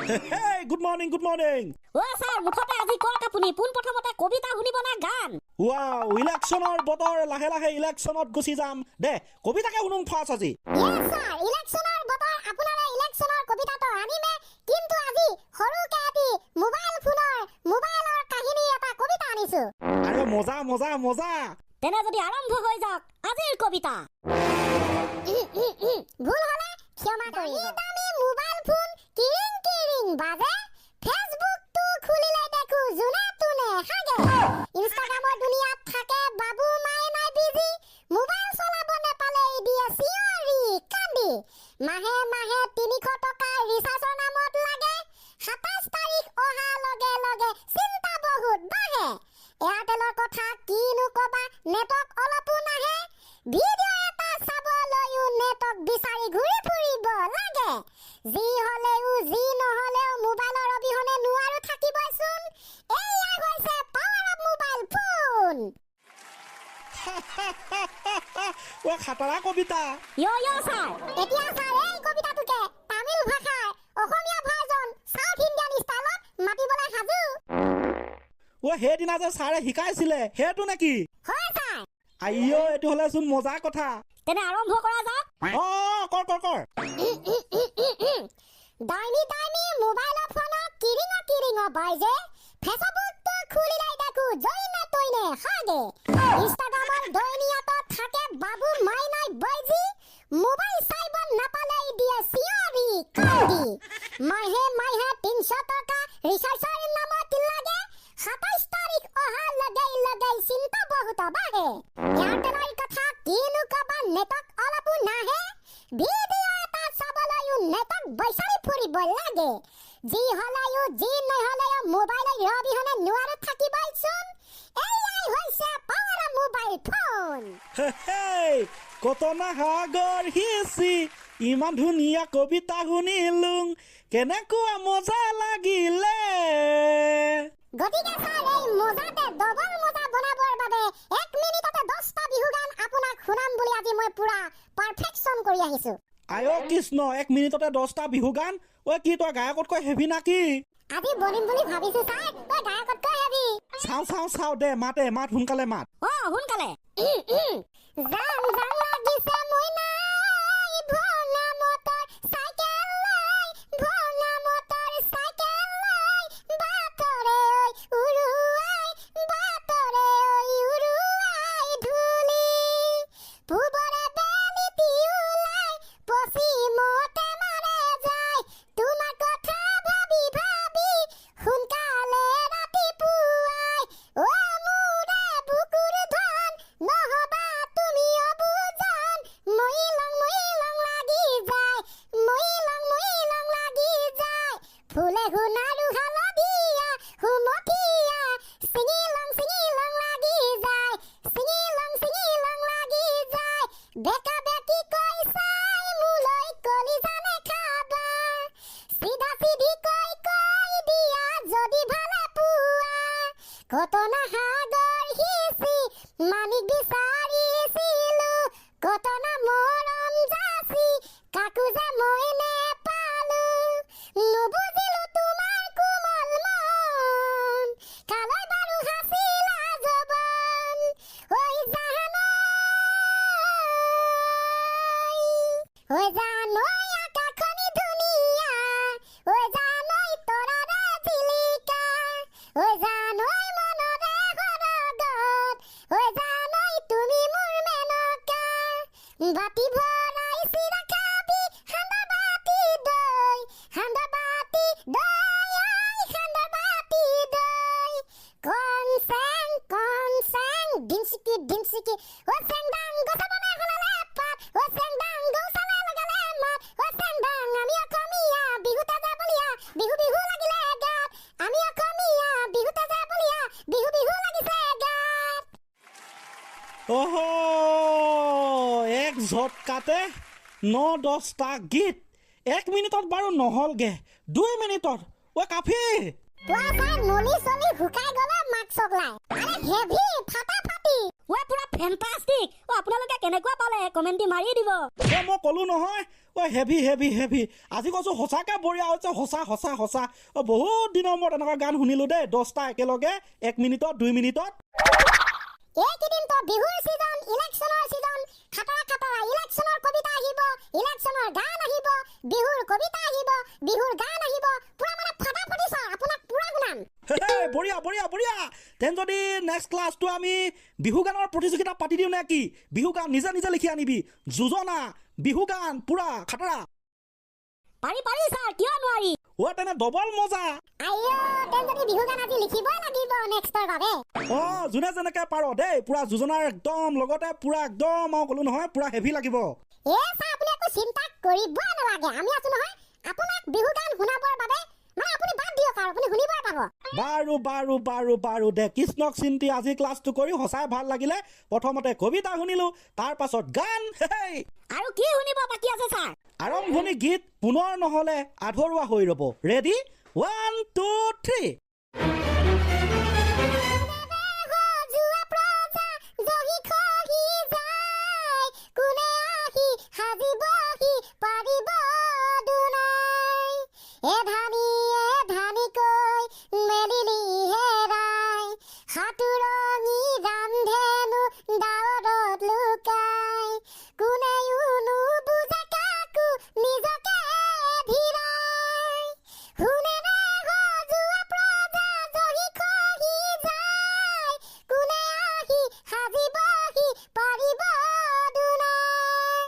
Hey, good morning, good morning. ও sir মুঠতে আজি কক আপুনি পোন প্ৰথমতে কবিতা শুনিব না গান Wow, ইলেকশ্যনৰ বতৰ লাহে লাহে ইলেকশ্যনত গুচি যাম দে কবিতাকে শুনুম ফাৰ্ষ্ট আজি ইয়েস স্যাৰ ইলেকশনৰ বতৰ আপোনাৰে ইলেকশনৰ কবিতাটো আনিমে কিন্তু আজি সৰুকে এটি মোবাইলৰ কাহিনী এটা কবিতা আনিছো আৰে মজা মজা মজা তেনে যদি আৰম্ভ হৈ যাওক আজিৰ কবিতা ভুল হলে ক্ষমা কৰিব দামী মোবাইল ফোন কিৰিং কিৰিং বাজে ফেসবুকটো খুলিলে দেখো জুনে তুনে হাগে ইনষ্টাগ্ৰামৰ দুনিয়াত থাকে বাবু মাই নাই বিজি মোবাইল চলাব নেপালে দিয়ে চিঞৰি কান্দি মাহে মাহে 300 টকা ৰিচাৰ্জৰ নামত লাগে 27 তাৰিখ অহা লগে লগে চিন্তা বহুত বাঢ়ে এয়াৰটেলৰ কথা কিনো কবা নেটৱৰ্ক অলপো নাহে ভিডিঅ' এটা চাবলৈও নেটৱৰ্ক বিচাৰি ঘূৰি ফুৰিব লাগে যি হলেও যি নহলেও মোবাইলৰ অবিহনে নোৱাৰো থাকিবচোন এয়া হৈছে পাৱাৰ অফ মোবাইল ফোন ও খাতৰা কবিতা ইয় স্যাৰ এতিয়া স্যাৰ এই কবিতাটোকে তামিল ভাষাৰ অসমীয়া ভাৰ্জন সাউথ ইণ্ডিয়ান ষ্টাইলত মাতিবলৈ সাজু ও সেইদিনা যে ছাৰে শিকাইছিলে সেইটো নেকি হয় স্যাৰ আইও এইটো হলেচোন মজা কথা তেনে আৰম্ভ কৰা যাওক কৰ দাইনি মোবাইলৰ ফোনত কিৰিং বাজে ফেসবুকটো খুলিলে দেখো জইনে তইনে হাগে ইনষ্টাগ্ৰামৰ দৈনিয়াত থাকে বাবু মাই নাই বাইজি মোবাইল চাইব নাপালে দিয়ে চিঞৰি কান্দি মাহে 300 টকা ৰিচাৰ্জৰ নামত লাগে 27 তাৰিখ অহা লগে চিন্তা বহুত বাঢ়ে এয়াৰটেলৰ কথা কিনো কবা নেটৱৰ্ক অলপো নাহে ভিডিঅ' এটা চাবলৈও নেটৱৰ্ক বিচাৰি ফুৰিব লাগে যি হলেও যি নহলেও মোবাইলৰ অবিহনে নোৱাৰো থাকিবচোন এয়াই হৈছে পাৱাৰ অফ মোবাইল ফোন কতনা সাগৰ হিচি ইমান ধুনীয়া কবিতা শুনিলোঁ কেনেকুৱা মজা লাগিলে গতিকে স্যাৰ এই মজাতে ডবল মজা বনাবৰ বাবে 1 মিনিটতে 10টা বিহু গান আপোনাক শুনাম বুলি আজি মই পুৰা পাৰফেকশন কৰি আহিছো আয়ো কৃষ্ণ 1 মিনিটতে 10টা বিহু গান ঐ কি তই গায়কতকৈ হেভি নাকি আজি বনিম বুলি ভাবিছো স্যাৰ তই গায়কতকৈ হেভি চাও দে মাত সোনকালে মাত সোনকালে জান লাগিছে মই নাই ভঙা মটৰ চাইকেল লৈ বাটৰে উৰুৱাই ধূলি পূবৰে বেলিটি ওলাই পশ্চিমতে মাৰে যায় তোমাৰ কথা ভাবি সোনকালে ৰাতিপুৱাই মোৰে বুকুৰ ধন নহবা তুমি অবুজান মইলং লাগি যায় ফুলে শুনাৰু হালধীয়া হুমথিয়া চিঙিলং লাগি যায় বেকা বেকি কৈ চাই মোলৈ কলিজানে খাবা চিধা চিধি কৈ দিয়া যদি ভালে পোৱা কতনা সাগৰ হিচি মানিক বিচাৰিছিলো কতনা মৰম যাচি কাকো যে মই নেপালো নুবুজিলো তোমাৰ কোমল মন কালৈ বাৰু হাছিলা জবন ঐ জানৈ আকাশখনি ধুনীয়া ঐ জানৈ তৰাৰে জিলিকা ঐ জানৈ মনৰে সৰগত ঐ জানৈ তুমি মোৰ মেনকা বাতি ভৰাই চিৰা খাবি সান্দা বাতি দৈ কনচেং ডিংচিকি ঐ চেং ডাং গছ বনাই হলালে পাত ঐ চেং ডাং গৌচালে লগালে মাত ঐ চেং ডাং আমি অসমীয়া বিহুতে যে বলিয়া বিহু লাগিলে গাত আমি অসমীয়া বিহুতে যে বলিয়া বিহু লাগিছে গাত অহো এক ঝটকাতে 9-10টা গীত 1 মিনিটত বাৰু নহলগে 2 মিনিটত ঐ কাফি তোৱা চাই নলি চলি শুকাই গলে মাক চগলাই আৰে হেভি ফাটাফাটি পুৰা ফেন্টাষ্টিক আপোনালোকে কেনেকুৱা পালে কমেণ্ট দি মাৰি দিব মই ক'লো নহয় ঐ হেভি হেভি হেভি আজি কৈছো সঁচাকে বঢ়িয়া হৈছে সঁচা সঁচা সঁচা বহুত দিনৰ মূৰত এনেকুৱা গান শুনিলো দেই 10টা একেলগে 1 মিনিটত 2 মিনিটত এইকেইদিন তো বিহুৰ সিজন ইলেকশ্যনৰ সিজন খাতৰা খাতৰা ইলেকশ্যনৰ কবিতা আহিব ইলেকশ্যনৰ গান আহিব বিহুৰ কবিতা আহিব বিহুৰ গান আহিব পুৰা মানে ফটাফটি ছাৰ আপোনাক পুৰা শুনাম বঢ়িয়া বঢ়িয়া বঢ়িয়া তেন যদি নেক্সট ক্লাছটো আমি বিহু গানৰ প্ৰতিযোগিতা পাতি দিওঁ নে কি বিহু গান নিজে নিজে লিখি আনিবি যোজনা বিহু গান পুৰা খাতৰা পাৰি পাৰি ছাৰ কিয় নোৱাৰি তেনে ডবল মজা আইও তেন যদি বিহু গান আজি লিখিবই লাগিব নেক্সটৰ বাবে যোনে যেনেকে পাৰ দেই পুৰা যোজনাৰ একদম লগতে পুৰা একদম মই ক'লো নহয় পুৰা হেভি লাগিব ছাৰ আপুনি একো চিন্তা কৰিব নালাগে আমি আছো নহয় আপোনাক বিহু গান শুনাবৰ বাবে মানে আপুনি বাদ দিয়ক আৰু আপুনি শুনিবই পাব বাৰু বাৰু বাৰু বাৰু দে কৃষ্ণক চিন্তি আজি ক্লাছটো কৰি সঁচাই ভাল লাগিলে প্ৰথমতে কবিতা শুনিলো তাৰ পাছত গান আৰু কি শুনিব বাকী আছে ছাৰ আৰম্ভণি গীত পুনৰ নহলে আধৰুৱা হৈ ৰ'ব ৰেডি 1 2 3